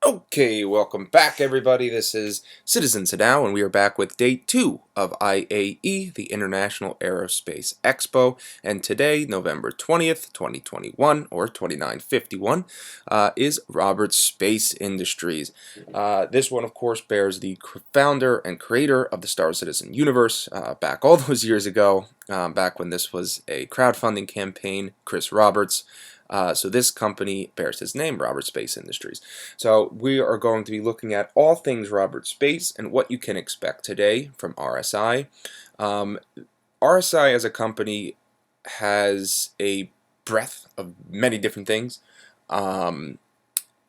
Okay, welcome back everybody. This is Citizen Sadow, and we are back with day 2 of IAE, the International Aerospace Expo. And today, November 20th, 2021, or 2951, is Roberts Space Industries. This one, of course, bears the founder and creator of the Star Citizen universe back all those years ago, back when this was a crowdfunding campaign, Chris Roberts. So this company bears his name, Roberts Space Industries. So we are going to be looking at all things Roberts Space and what you can expect today from RSI. RSI as a company has a breadth of many different things. And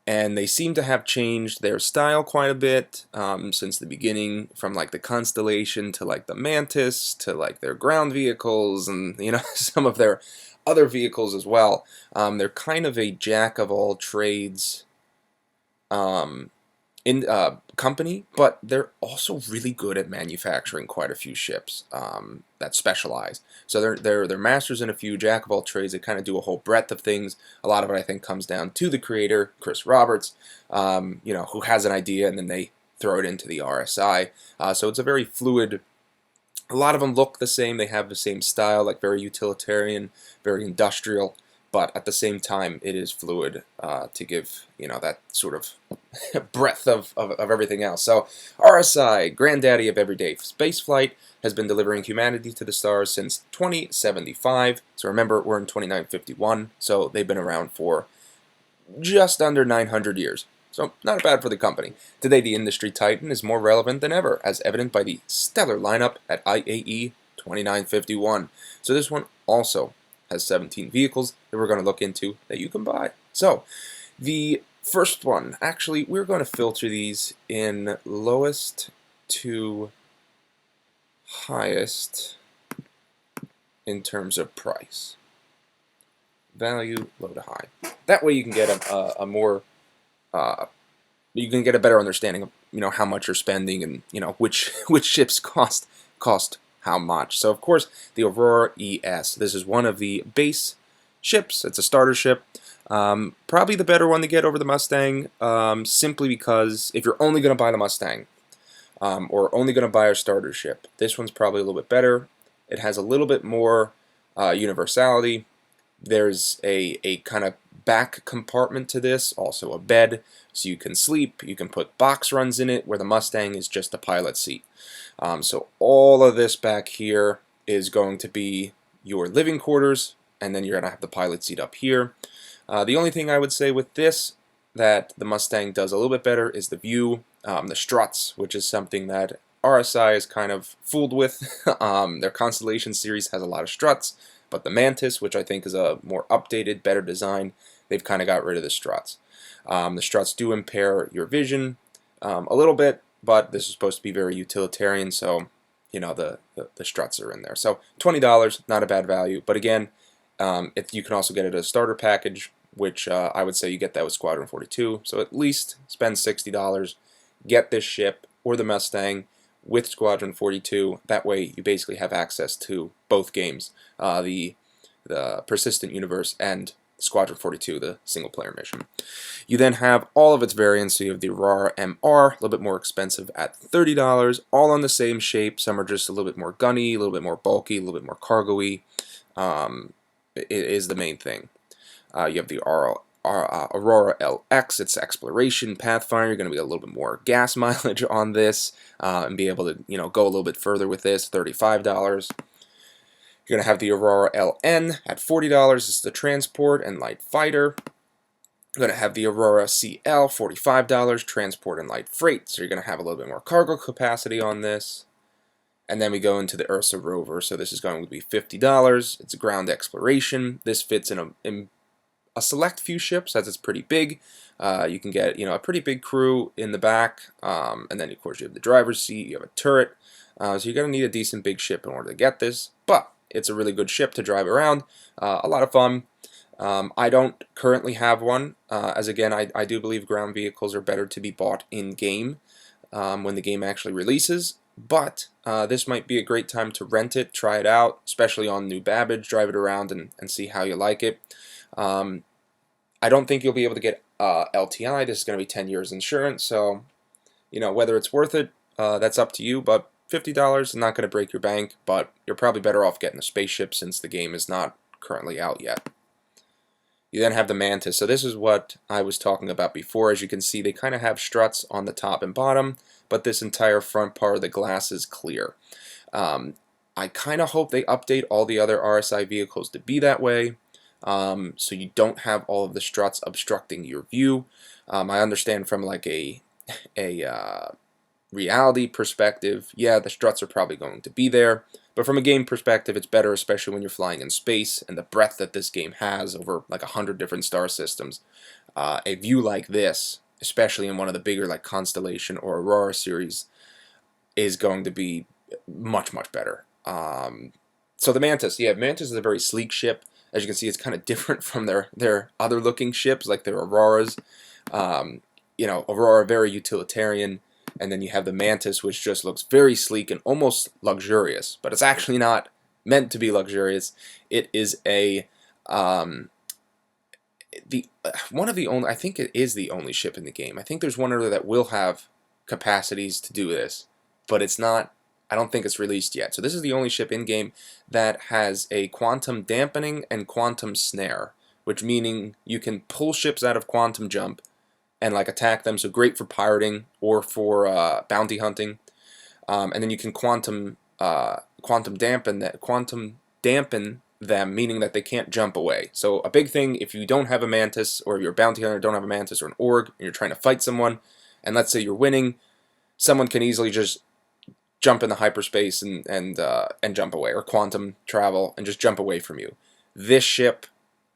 they seem to have changed their style quite a bit since the beginning, from like the Constellation to like the Mantis to like their ground vehicles and some of their other vehicles as well. They're kind of a jack of all trades company, but they're also really good at manufacturing quite a few ships that specialize. So they're masters in a few, jack of all trades. They kind of do a whole breadth of things. A lot of it, I think, comes down to the creator, Chris Roberts, who has an idea and then they throw it into the RSI. So it's a very fluid. A lot of them look the same. They have the same style, like very utilitarian, very industrial. But at the same time, it is fluid to give that sort of breadth of everything else. So RSI, granddaddy of everyday spaceflight, has been delivering humanity to the stars since 2075. So remember, we're in 2951, so they've been around for just under 900 years. So not bad for the company. Today, the industry titan is more relevant than ever, as evident by the stellar lineup at IAE 2951. So this one also has 17 vehicles that we're going to look into that you can buy. So the first one, actually, we're going to filter these in lowest to highest in terms of price. Value, low to high. That way you can get a more you can get a better understanding of how much you're spending and which ships cost how much. So of course the Aurora ES. This is one of the base ships. It's a starter ship. Probably the better one to get over the Mustang, simply because if you're only going to buy the Mustang or only going to buy a starter ship, this one's probably a little bit better. It has a little bit more universality. There's a kind of back compartment to this, also a bed, so you can sleep. You can put box runs in it, where the Mustang is just a pilot seat. So all of this back here is going to be your living quarters, and then you're going to have the pilot seat up here. The only thing I would say with this that the Mustang does a little bit better is the view, the struts, which is something that RSI is kind of fooled with. Their Constellation series has a lot of struts, but the Mantis, which I think is a more updated, better design, they've kind of got rid of the struts. The struts do impair your vision a little bit, but this is supposed to be very utilitarian, so the struts are in there. So $20, not a bad value. But again, you can also get it as a starter package, which I would say you get that with Squadron 42. So at least spend $60, get this ship or the Mustang with Squadron 42. That way you basically have access to both games, the Persistent Universe and Squadron 42, the single-player mission. You then have all of its variants. So you have the Aurora MR, a little bit more expensive at $30, all on the same shape. Some are just a little bit more gunny, a little bit more bulky, a little bit more cargo-y. It is the main thing. You have the Aurora LX. It's exploration, Pathfinder. You're going to be a little bit more gas mileage on this and be able to go a little bit further with this, $35. You're going to have the Aurora LN at $40. It's the transport and light fighter. You're going to have the Aurora CL, $45, transport and light freight. So you're going to have a little bit more cargo capacity on this. And then we go into the Ursa Rover. So this is going to be $50. It's ground exploration. This fits in a select few ships, as it's pretty big. You can get a pretty big crew in the back. And then, of course, you have the driver's seat. You have a turret. So you're going to need a decent big ship in order to get this. But it's a really good ship to drive around. A lot of fun. I don't currently have one, as again, I do believe ground vehicles are better to be bought in-game when the game actually releases. But this might be a great time to rent it, try it out, especially on new Babbage, drive it around and see how you like it. I don't think you'll be able to get LTI. This is going to be 10 years insurance, so you know whether it's worth it. That's up to you, but $50 is not going to break your bank, but you're probably better off getting a spaceship since the game is not currently out yet. You then have the Mantis. So this is what I was talking about before. As you can see, they kind of have struts on the top and bottom, but this entire front part of the glass is clear. I kind of hope they update all the other RSI vehicles to be that way, so you don't have all of the struts obstructing your view. I understand from like a reality perspective, yeah, the struts are probably going to be there, but from a game perspective, it's better, especially when you're flying in space and the breadth that this game has over like 100 different star systems. A view like this, especially in one of the bigger like Constellation or Aurora series, is going to be much, much better. So the Mantis, yeah, Mantis is a very sleek ship. As you can see, it's kind of different from their other looking ships, like their Auroras. You know, Aurora, very utilitarian. And then you have the Mantis, which just looks very sleek and almost luxurious, but it's actually not meant to be luxurious. It is a one of the only, I think it is the only ship in the game. I think there's one other that will have capacities to do this, but it's not. I don't think it's released yet. So this is the only ship in game that has a quantum dampening and quantum snare, which meaning you can pull ships out of quantum jump and like attack them, so great for pirating or for bounty hunting. And then you can quantum dampen them, meaning that they can't jump away. So a big thing, if you don't have a Mantis, or you're a bounty hunter, don't have a Mantis or an Org, and you're trying to fight someone, and let's say you're winning, someone can easily just jump into hyperspace and jump away, or quantum travel and just jump away from you. This ship,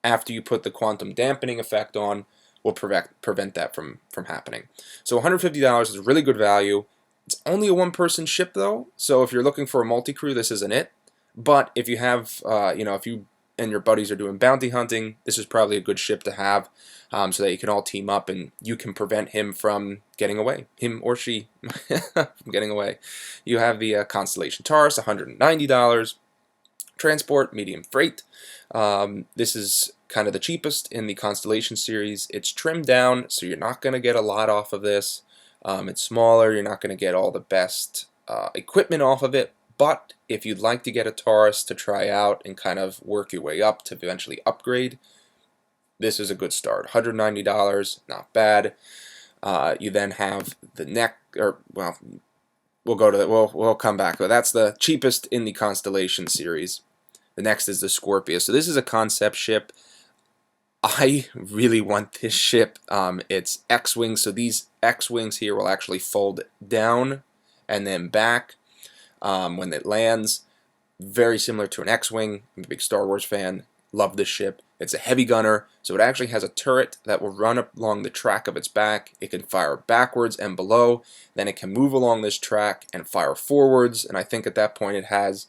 after you put the quantum dampening effect on, will prevent that from happening. So $150 is really good value. It's only a one-person ship though, so if you're looking for a multi-crew, this isn't it. But if you have, you know, if you and your buddies are doing bounty hunting, this is probably a good ship to have, so that you can all team up and you can prevent him from getting away, him or she from getting away. You have the Constellation Taurus, $190. Transport, medium freight. This is kind of the cheapest in the Constellation series. It's trimmed down, so you're not going to get a lot off of this. It's smaller, you're not going to get all the best equipment off of it, but if you'd like to get a Taurus to try out and kind of work your way up to eventually upgrade, this is a good start. $190, not bad. You then have the neck, or well, we'll go to that. We'll come back, but that's the cheapest in the Constellation series. The next is the Scorpius. So this is a concept ship. I really want this ship. It's X-wings, so these X-wings here will actually fold down and then back when it lands. Very similar to an X-wing. I'm a big Star Wars fan. Love this ship. It's a heavy gunner, so it actually has a turret that will run up along the track of its back. It can fire backwards and below. Then it can move along this track and fire forwards. And I think at that point it has,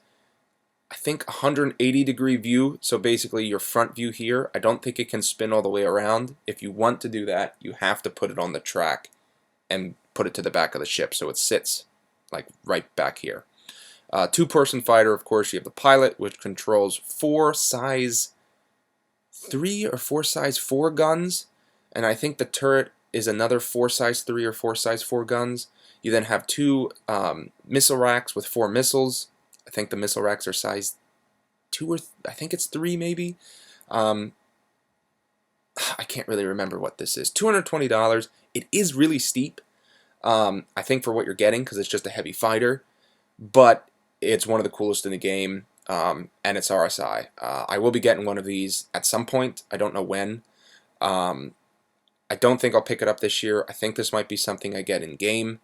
I think, 180-degree view. So basically your front view here, I don't think it can spin all the way around. If you want to do that, you have to put it on the track and put it to the back of the ship so it sits like right back here. Two-person fighter, of course. You have the pilot, which controls 4 size 3 or 4 size 4 guns, and I think the turret is another 4 size 3 or 4 size 4 guns. You then have 2 missile racks with 4 missiles. I think the missile racks are size 2 or I think it's 3 maybe. I can't really remember what this is. $220. It is really steep, I think, for what you're getting, because it's just a heavy fighter, but it's one of the coolest in the game. And it's RSI. I will be getting one of these at some point. I don't know when. I don't think I'll pick it up this year. I think this might be something I get in game.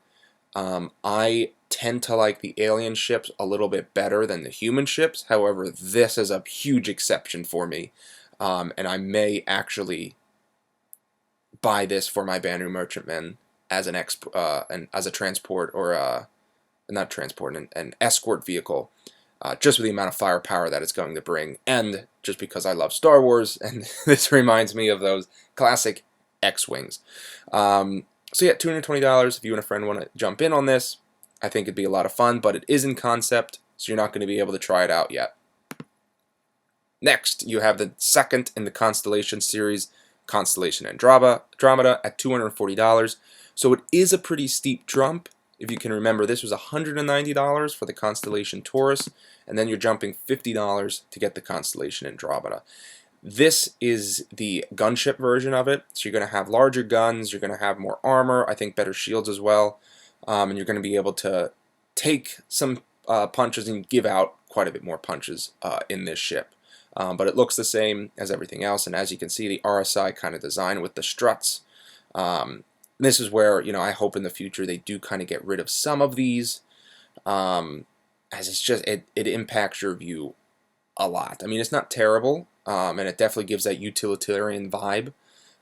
I tend to like the alien ships a little bit better than the human ships. However, this is a huge exception for me. And I may actually buy this for my Banner Merchantman as an as a transport, or not transport, an escort vehicle. Just with the amount of firepower that it's going to bring, and just because I love Star Wars, and this reminds me of those classic X-Wings. So yeah, $220. If you and a friend want to jump in on this, I think it'd be a lot of fun, but it is in concept, so you're not going to be able to try it out yet. Next, you have the second in the Constellation series, Constellation Andromeda at $240. So it is a pretty steep jump. If you can remember, this was $190 for the Constellation Taurus, and then you're jumping $50 to get the Constellation Andromeda. This is the gunship version of it, so you're going to have larger guns, you're going to have more armor, I think better shields as well, and you're going to be able to take some punches and give out quite a bit more punches in this ship. But it looks the same as everything else, and as you can see, the RSI kind of design with the struts. This is where, you know, I hope in the future they do kind of get rid of some of these, as it's just, it impacts your view a lot. I mean, it's not terrible, and it definitely gives that utilitarian vibe,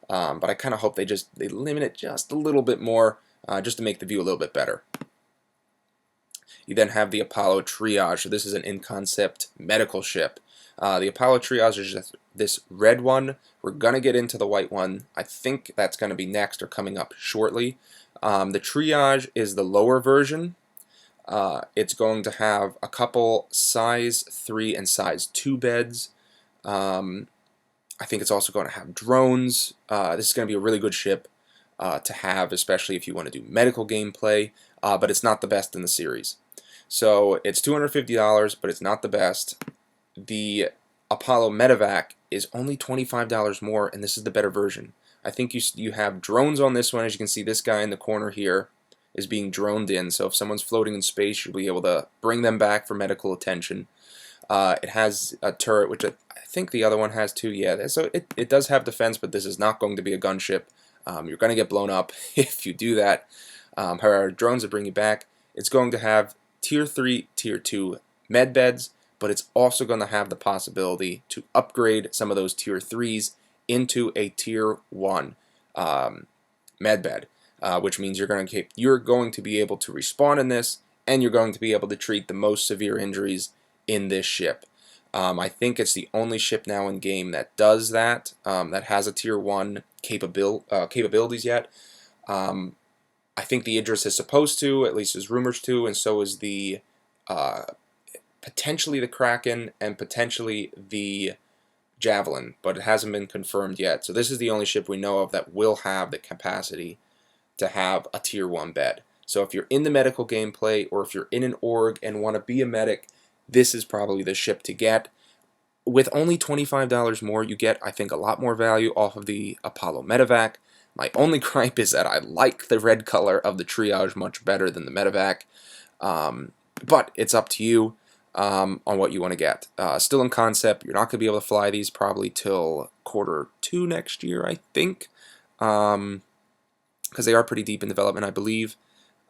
but I kind of hope they limit it just a little bit more, just to make the view a little bit better. You then have the Apollo Triage. So this is an in-concept medical ship. The Apollo Triage is just this red one. We're going to get into the white one. I think that's going to be next or coming up shortly. The Triage is the lower version. It's going to have a couple size 3 and size 2 beds. I think it's also going to have drones. This is going to be a really good ship to have, especially if you want to do medical gameplay, but it's not the best in the series. So it's $250, but it's not the best. The Apollo Medevac is only $25 more, and this is the better version. I think you have drones on this one. As you can see, this guy in the corner here is being droned in, so if someone's floating in space, you'll be able to bring them back for medical attention. It has a turret, which I think the other one has too. Yeah, so it does have defense, but this is not going to be a gunship. You're going to get blown up if you do that. However, drones will bring you back. It's going to have Tier 3, Tier 2 med beds, but it's also going to have the possibility to upgrade some of those Tier 3s into a Tier 1 med bed, which means you're going to be able to respawn in this, and you're going to be able to treat the most severe injuries in this ship. I think it's the only ship now in game that does that, that has a Tier 1 capabilities yet. I think the Idris is supposed to, at least there's rumors to, and so is the potentially the Kraken and potentially the Javelin, but it hasn't been confirmed yet. So this is the only ship we know of that will have the capacity to have a Tier 1 bed. So if you're in the medical gameplay, or if you're in an org and want to be a medic, this is probably the ship to get. With only $25 more, you get, I think, a lot more value off of the Apollo Medevac. My only gripe is that I like the red color of the Triage much better than the Medevac, but it's up to you on what you want to get. Still in concept, you're not going to be able to fly these probably till Q2 next year, I think, because they are pretty deep in development, I believe,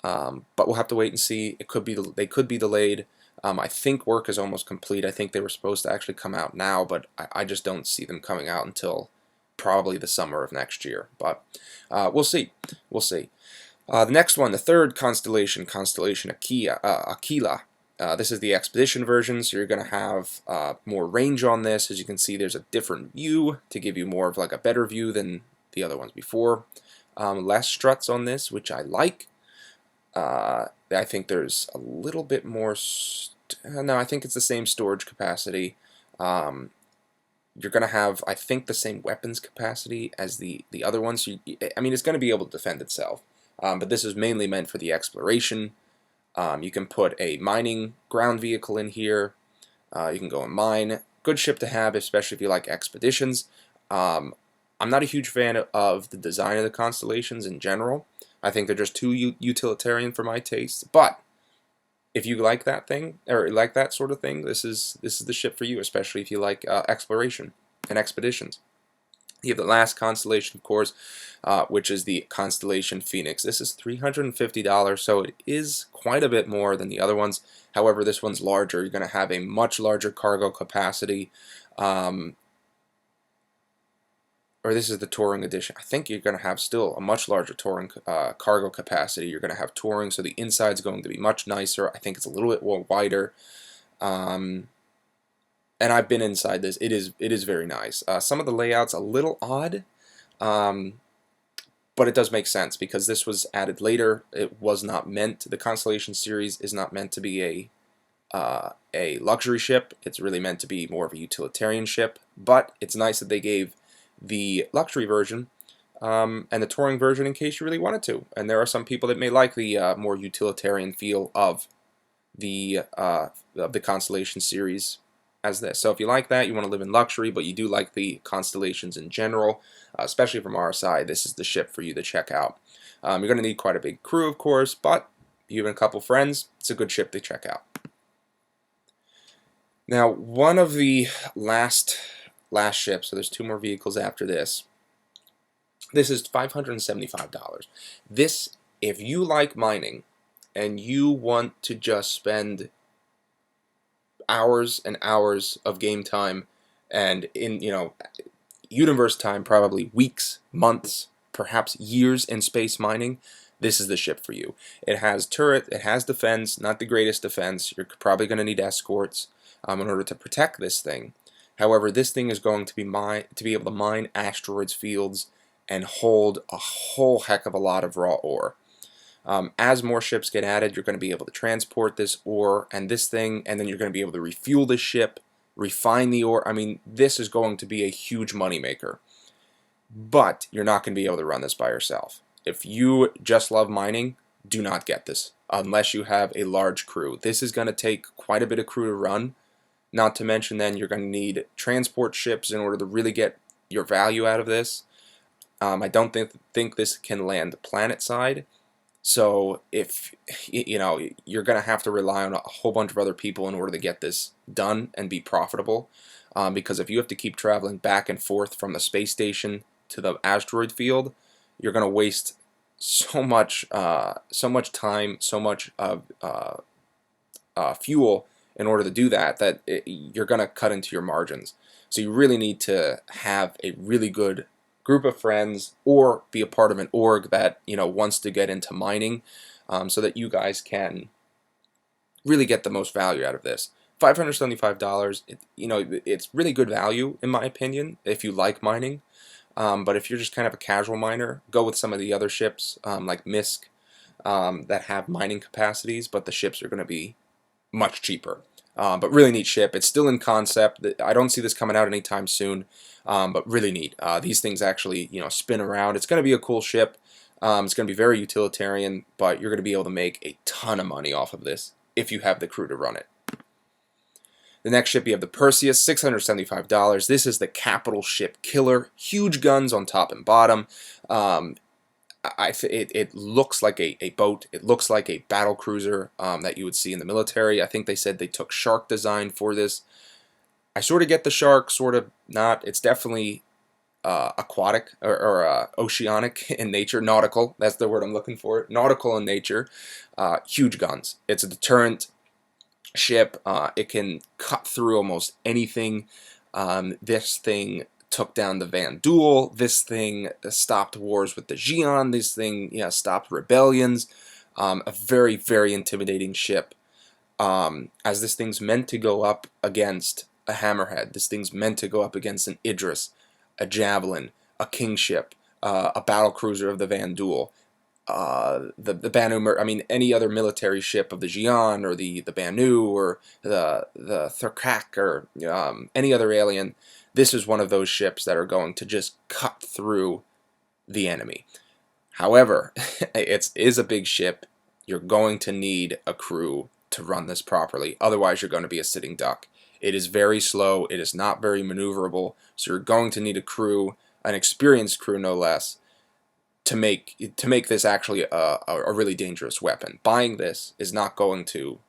but we'll have to wait and see. They could be delayed. I think work is almost complete. I think they were supposed to actually come out now, but I just don't see them coming out until probably the summer of next year. But we'll see. We'll see. The next one, the third Constellation Aquila. This is the expedition version, so you're going to have more range on this. As you can see, there's a different view to give you more of like a better view than the other ones before. Less struts on this, which I like. I think there's a little bit more. No, I think it's the same storage capacity. You're going to have, I think, the same weapons capacity as the other ones. So I mean, it's going to be able to defend itself. But this is mainly meant for the exploration. You can put a mining ground vehicle in here. You can go and mine. Good ship to have, especially if you like expeditions. I'm not a huge fan of the design of the constellations in general. I think they're just too utilitarian for my taste. But if you like that thing, or like that sort of thing, this is the ship for you, especially if you like exploration and expeditions. You have the last constellation, of course, which is the Constellation Phoenix. This is $350, so it is quite a bit more than the other ones. However, this one's larger. You're going to have a much larger cargo capacity. Or this is the touring edition. I think you're going to have still a much larger touring cargo capacity. You're going to have touring, so the inside's going to be much nicer. I think it's a little bit more wider. And I've been inside this. It is very nice. Some of the layout's a little odd, but it does make sense because this was added later. It was not meant. The Constellation series is not meant to be a luxury ship. It's really meant to be more of a utilitarian ship. But it's nice that they gave the luxury version and the touring version in case you really wanted to. And there are some people that may like the more utilitarian feel of the Constellation series as this. So if you like that, you want to live in luxury, but you do like the constellations in general, especially from RSI, this is the ship for you to check out. You're going to need quite a big crew, of course, but you and a couple friends, it's a good ship to check out. Now, one of the last ships, so there's 2 more vehicles after this. This is $575. This, if you like mining and you want to just spend hours and hours of game time and in, universe time, probably weeks, months, perhaps years in space mining, this is the ship for you. It has turret, it has defense, not the greatest defense. You're probably going to need escorts in order to protect this thing. However, this thing is going to be able to mine asteroids fields and hold a whole heck of a lot of raw ore. As more ships get added, you're going to be able to transport this ore and this thing, and then you're going to be able to refuel this ship, refine the ore. I mean, this is going to be a huge moneymaker. But you're not going to be able to run this by yourself. If you just love mining, do not get this unless you have a large crew. This is going to take quite a bit of crew to run. Not to mention then you're going to need transport ships in order to really get your value out of this. I don't think this can land planet side. So if you're going to have to rely on a whole bunch of other people in order to get this done and be profitable. Because if you have to keep traveling back and forth from the space station to the asteroid field, you're going to waste so much time, so much fuel in order to do that you're going to cut into your margins. So you really need to have a really good group of friends or be a part of an org that wants to get into mining, so that you guys can really get the most value out of this. $575, it's really good value in my opinion if you like mining. But if you're just kind of a casual miner, go with some of the other ships like MISC that have mining capacities, but the ships are going to be much cheaper. But really neat ship. It's still in concept. I don't see this coming out anytime soon, but really neat. These things actually spin around. It's going to be a cool ship. It's going to be very utilitarian, but you're going to be able to make a ton of money off of this if you have the crew to run it. The next ship, you have the Perseus, $675. This is the capital ship killer. Huge guns on top and bottom. It looks like a boat. It looks like a battle cruiser that you would see in the military. I think they said they took shark design for this. I sort of get the shark, sort of not. It's definitely aquatic or oceanic in nature. Nautical, that's the word I'm looking for. Nautical in nature. Huge guns. It's a deterrent ship. It can cut through almost anything. This thing took down the Van Duel. This thing stopped wars with the Xi'an. This thing stopped rebellions. A very, very intimidating ship. As this thing's meant to go up against a Hammerhead. This thing's meant to go up against an Idris, a Javelin, a Kingship, a battle cruiser of the Van Duel. The Banu, I mean, any other military ship of the Xi'an or the Banu or the Thurkak or any other alien. This is one of those ships that are going to just cut through the enemy. However, it is a big ship. You're going to need a crew to run this properly. Otherwise, you're going to be a sitting duck. It is very slow. It is not very maneuverable. So you're going to need a crew, an experienced crew no less, to make this actually a really dangerous weapon. Buying this is not going to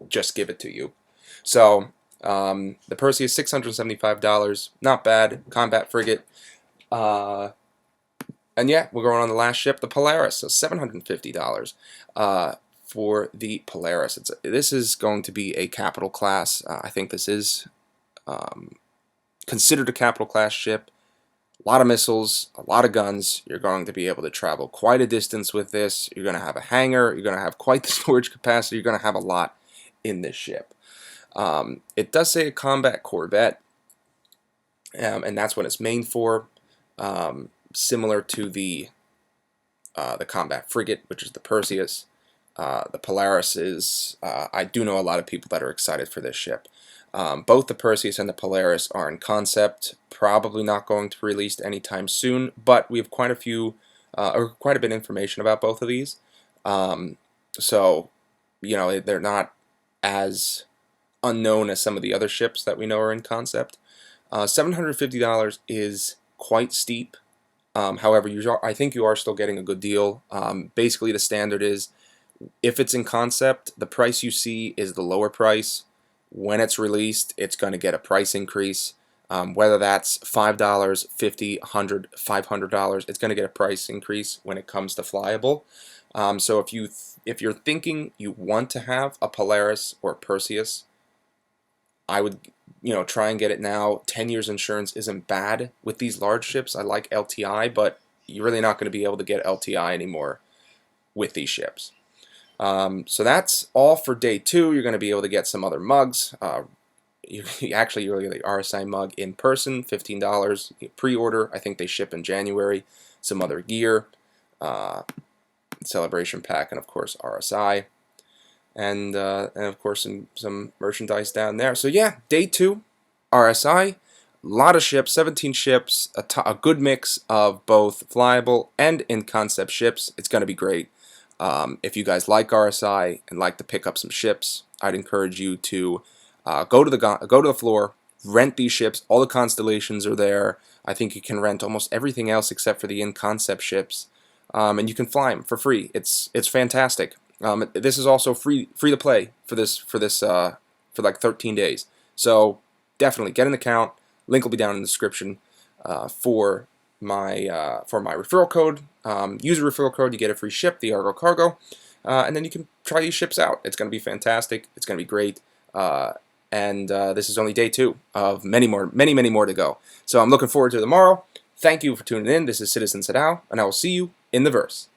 just give it to you. So the Perseus, $675, not bad. Combat frigate. And yeah, we're going on the last ship, the Polaris, so $750 for the Polaris. This is going to be a capital class. I think this is considered a capital class ship. A lot of missiles, a lot of guns. You're going to be able to travel quite a distance with this. You're going to have a hangar. You're going to have quite the storage capacity. You're going to have a lot in this ship. It does say a combat corvette, and that's what it's made for. Similar to the combat frigate, which is the Perseus. The Polaris is, I do know a lot of people that are excited for this ship. Both the Perseus and the Polaris are in concept, probably not going to be released anytime soon, but we have quite a few, or quite a bit of information about both of these. So, you know, they're not as unknown as some of the other ships that we know are in concept. $750 is quite steep. However, I think you are still getting a good deal. Basically, the standard is if it's in concept, the price you see is the lower price. When it's released, it's going to get a price increase. Whether that's $5, $50, $100, $500, it's going to get a price increase when it comes to flyable. So if you're thinking you want to have a Polaris or a Perseus, I would, you know, try and get it now. 10 years insurance isn't bad with these large ships. I like LTI, but you're really not going to be able to get LTI anymore with these ships. So that's all for day 2. You're going to be able to get some other mugs. Actually, you're going to get the RSI mug in person, $15 pre-order. I think they ship in January. Some other gear, celebration pack, and of course RSI. And of course some merchandise down there. So yeah, day 2, RSI, a lot of ships, 17 ships, a good mix of both flyable and in-concept ships. It's going to be great. If you guys like RSI and like to pick up some ships, I'd encourage you to go to the floor, rent these ships. All the constellations are there. I think you can rent almost everything else except for the in-concept ships, and you can fly them for free. It's fantastic. This is also free to play for like 13 days. So definitely get an account. Link will be down in the description for my referral code. Use a referral code, you get a free ship, the Argo Cargo, and then you can try these ships out. It's going to be fantastic. It's going to be great. And this is only day 2 of many more to go. So I'm looking forward to tomorrow. Thank you for tuning in. This is Citizen Sadow, and I will see you in the verse.